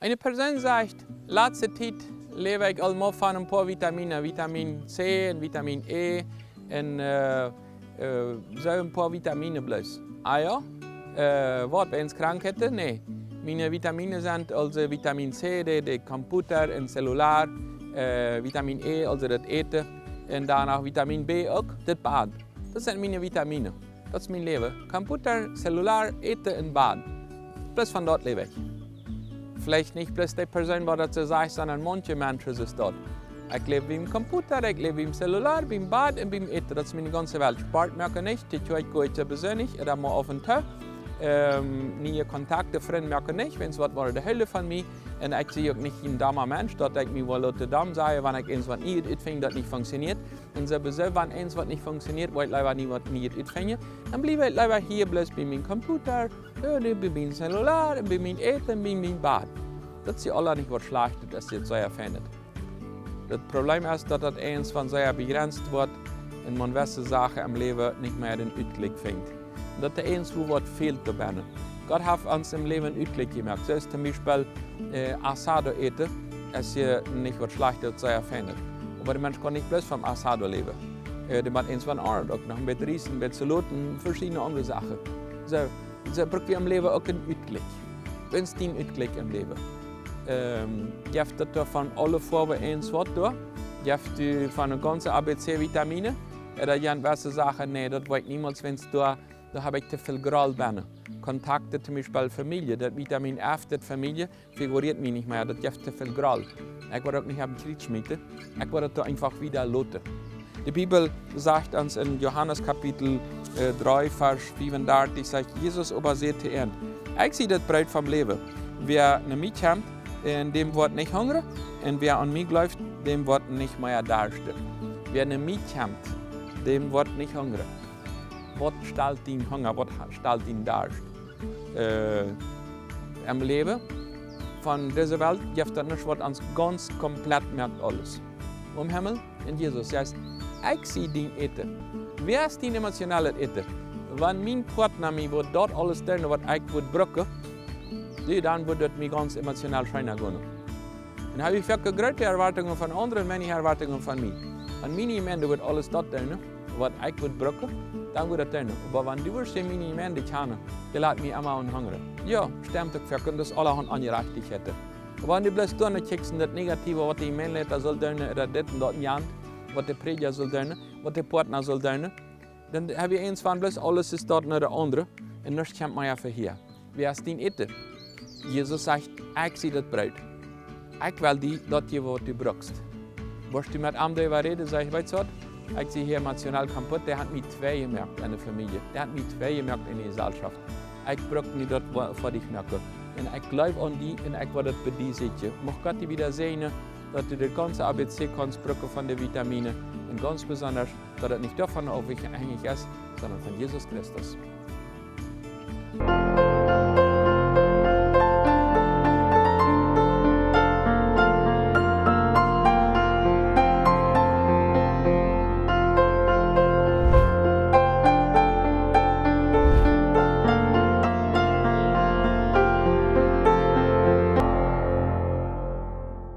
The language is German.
Eine Person sagt, letzte Zeit lebe ich allemaal von ein paar Vitaminen, Vitamin C und Vitamin E und so ein paar Vitamine bloß. Ah ja, was, wenn ich krank hätte? Nee. Meine Vitamine sind also Vitamin C, der Computer und Cellular, Vitamin E, also das Eten, und danach Vitamin B auch, das Bad. Das sind meine Vitamine. Das ist mein Leben. Computer, Cellular, Eten und Bad. Bloß von dort lebe ich. Vielleicht nicht bloß die Person, die das sagt, sondern manche Menschen sind dort. Ich lebe beim Computer, ich lebe beim Cellular, beim Bad und beim Eten. Das ist meine ganze Welt. Sport merke ich nicht, die tue ich gut persönlich, oder mal auf den Tag. Nie Kontakte, Freunde merke ich nicht, wenn es was war, die Hölle von mir. Und ich sehe auch nicht ein dummer Mensch, dass ich mir wohl Leute dumm sage, wenn ich eins was nicht finde, das nicht funktioniert. Und sowieso, wenn eins was nicht funktioniert, weil ich leider nie was nicht finde, dann bleibe ich leider hier bloß bei meinem Computer, bei meinem Cellular, bei meinem Eten, bei meinem Bad. Das ist alle nicht was Schlechtes, das jetzt so findet. Das Problem ist, dass das eins von sehr begrenzt wird und man gewisse Sachen im Leben nicht mehr den Ausblick findet. Und das ist eins, wo was fehlt dabei. Gott hat uns im Leben einen Ausblick gemacht. So ist zum Beispiel Asado eten, ist hier nicht was Schlechtes zu findet. Aber der Mensch kann nicht bloß vom Asado leben. Der macht eins von Art, auch noch mit Riesen, mit Salaten, verschiedene andere Sachen. So brauchen wir im Leben auch einen Ausblick. Wenn es den Ausblick im Leben. Gibt es von alle Farben eins was da? Gibt es von den ganzen ABC-Vitamine? Oder irgendwelche Sachen, nee, das weiß ich niemals, wenn es da habe ich zu viel Grall drin. Kontakte zum Beispiel Familie, das Vitamin F der Familie figuriert mir nicht mehr, das gibt zu viel Grall. Ich will auch nicht haben Krieg schmieden, ich will das einfach wieder loten. Die Bibel sagt uns in Johannes Kapitel 3, Vers 35, sagt Jesus obersehrte er. Ich sehe das Brot vom Leben. Wer eine Milch hat, dem wird nicht hungrig, und wer an mich läuft, dem wird nicht mehr darstellen. Wer eine Milch hat, dem wird nicht hungrig. Was stellt ihn Hunger, was stellt ihn dar? Im Leben von dieser Welt gibt es nicht, was uns ganz komplett merkt alles. Im Himmel, in Jesus, heißt, ich sehe den Eten. Wer ist den emotionale Eten? Wenn mein Partner mir dort alles tun, was ich brauche, dann wird das mir ganz emotional scheinen gehen. Dann habe ich wirklich große Erwartungen von anderen, wenig Erwartungen von mir. Wenn meine Gemeinde wird alles dort tun, was ich brauche, dann wird das tun. Aber wenn du meine Gemeinde kennen, die lässt mich immer hungrig. Ja, stimmt, wir können das alle angerechtigt hätten. Aber wenn du bloß da nicht kriegst, das Negative, was die Gemeinde soll tun, oder das und das Jahr, was der Prediger soll tun, was der Partner soll tun, dann habe ich eins von bloß, alles ist dort nicht der andere, und nichts kommt mehr für hier. Wer ist den Eten? Jesus sagt, ich sehe das Brot. Ich will dir das geben, was du brauchst. Willst du mit einem darüber reden, sag ich, weißt du was? Ich sehe hier emotional kaputt, der hat mich zwei gemerkt in der Familie. Der hat mich zwei gemerkt in der Gesellschaft. Ich brauche nicht das, was ich merke. Und ich glaube an die und ich werde das bei dir sehen. Mach Gott dir wieder sehen, dass du das ganze ABC kannst brauchen von den Vitaminen. Und ganz besonders, dass das nicht davon abhängig ist, sondern von Jesus Christus.